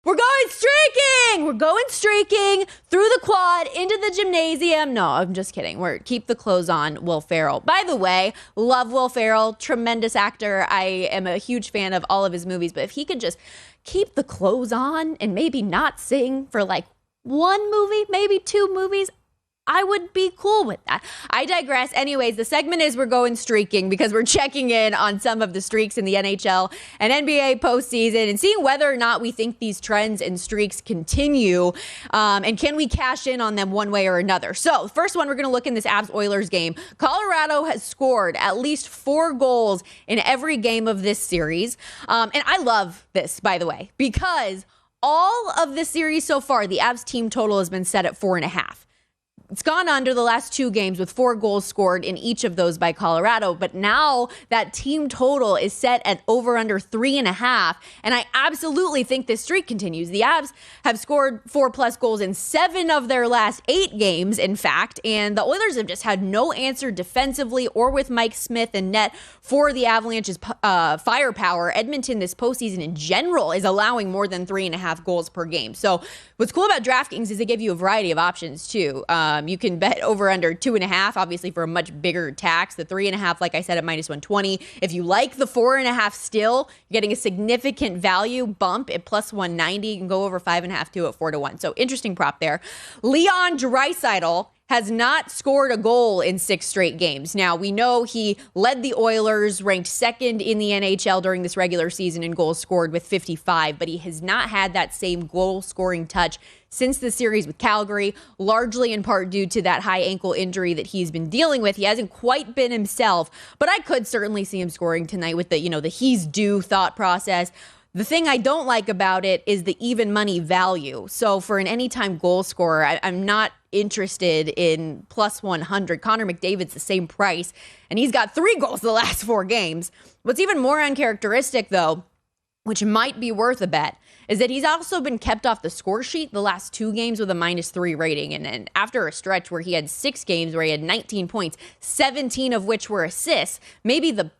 We're going streaking! We're going streaking through the quad into the gymnasium. No, I'm just kidding. Keep the clothes on, Will Ferrell. By the way, love Will Ferrell. Tremendous actor. I am a huge fan of all of his movies. But if he could just keep the clothes on and maybe not sing for like one movie, maybe two movies, I would be cool with that. I digress. Anyways, the segment is we're going streaking because we're checking in on some of the streaks in the NHL and NBA postseason and seeing whether or not we think these trends and streaks continue and can we cash in on them one way or another. So first one, we're going to look in this Avs-Oilers game. Colorado has scored at least 4 goals in every game of this series. And I love this, by the way, because all of this series so far, the Avs team total has been set at 4.5. It's gone under the last 2 games with 4 goals scored in each of those by Colorado. But now that team total is set at over under 3.5. And I absolutely think this streak continues. The Avs have scored 4+ goals in 7 of their last 8 games, in fact. And the Oilers have just had no answer defensively or with Mike Smith and net for the Avalanche's firepower. Edmonton this postseason in general is allowing more than 3.5 goals per game. So what's cool about DraftKings is they give you a variety of options too. You can bet over under 2.5, obviously for a much bigger tax. The 3.5, like I said, at -120. If you like the 4.5 still, you're getting a significant value bump at +190. You can go over 5.5 too at 4-1. So interesting prop there. Leon Draisaitl has not scored a goal in 6 straight games. Now, we know he led the Oilers, ranked second in the NHL during this regular season in goals scored with 55, but he has not had that same goal-scoring touch since the series with Calgary, largely in part due to that high ankle injury that he's been dealing with. He hasn't quite been himself, but I could certainly see him scoring tonight with the he's due thought process. The thing I don't like about it is the even money value. So for an anytime goal scorer, I'm not interested in +100. Connor McDavid's the same price, and he's got 3 goals the last 4 games. What's even more uncharacteristic, though, which might be worth a bet, is that he's also been kept off the score sheet the last 2 games with a -3 rating. And after a stretch where he had 6 games where he had 19 points, 17 of which were assists, maybe the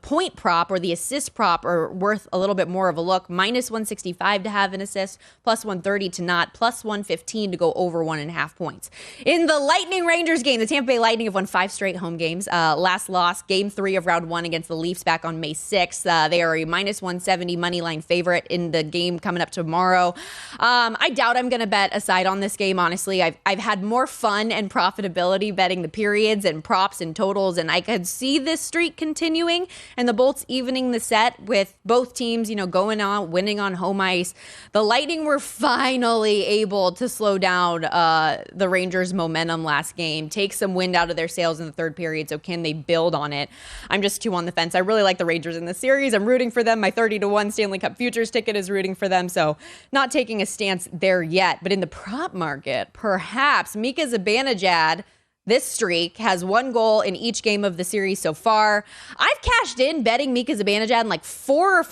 point prop or the assist prop are worth a little bit more of a look. -165 to have an assist, +130 to not, +115 to go over 1.5 points. In the Lightning Rangers game, the Tampa Bay Lightning have won 5 straight home games. Last loss, game 3 of round 1 against the Leafs back on May 6th. They are a -170 money line favorite in the game coming up tomorrow. I doubt I'm going to bet a side on this game, honestly. I've had more fun and profitability betting the periods and props and totals, and I could see this streak continuing and the Bolts evening the set with both teams, going on, winning on home ice. The Lightning were finally able to slow down the Rangers' momentum last game, take some wind out of their sails in the third period. So can they build on it? I'm just too on the fence. I really like the Rangers in this series. I'm rooting for them. My 30-1 Stanley Cup Futures ticket is rooting for them. So not taking a stance there yet. But in the prop market, perhaps Mika Zibanejad, this streak, has 1 goal in each game of the series so far. I've cashed in betting Mika Zibanejad in like 4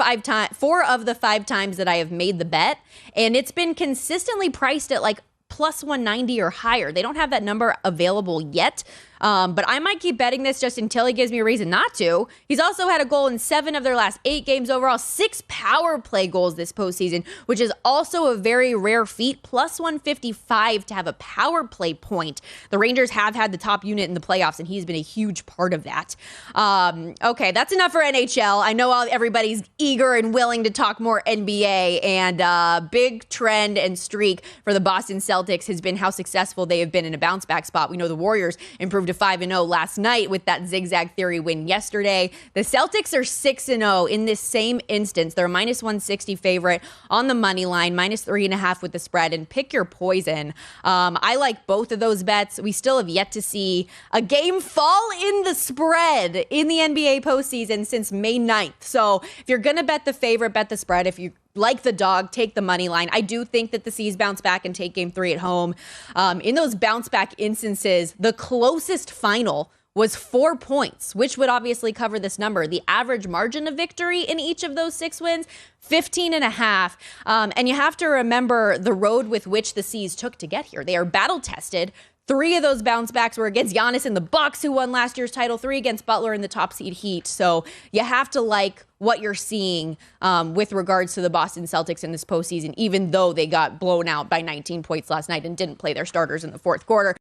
of the 5 times that I have made the bet, and it's been consistently priced at like +190 or higher. They don't have that number available yet, but I might keep betting this just until he gives me a reason not to. He's also had a goal in 7 of their last 8 games overall, 6 power play goals this postseason, which is also a very rare feat, +155 to have a power play point. The Rangers have had the top unit in the playoffs, and he's been a huge part of that. Okay, that's enough for NHL. I know everybody's eager and willing to talk more NBA, and big trend and streak for the Boston Celtics has been how successful they have been in a bounce back spot. We know the Warriors improved to 5-0 last night with that zigzag theory win yesterday. The Celtics are 6-0 in this same instance. They're a -160 favorite on the money line, -3.5 with the spread, and pick your poison. I like both of those bets. We still have yet to see a game fall in the spread in the NBA postseason since May 9th. So if you're going to bet the favorite, bet the spread. If you like the dog, take the money line. I do think that the C's bounce back and take game 3 at home. In those bounce back instances, the closest final was 4 points, which would obviously cover this number. The average margin of victory in each of those 6 wins, 15.5. And you have to remember the road with which the C's took to get here. They are battle tested 3 of those bounce backs were against Giannis and the Bucks, who won last year's title, 3 against Butler in the top seed Heat. So you have to like what you're seeing with regards to the Boston Celtics in this postseason, even though they got blown out by 19 points last night and didn't play their starters in the fourth quarter.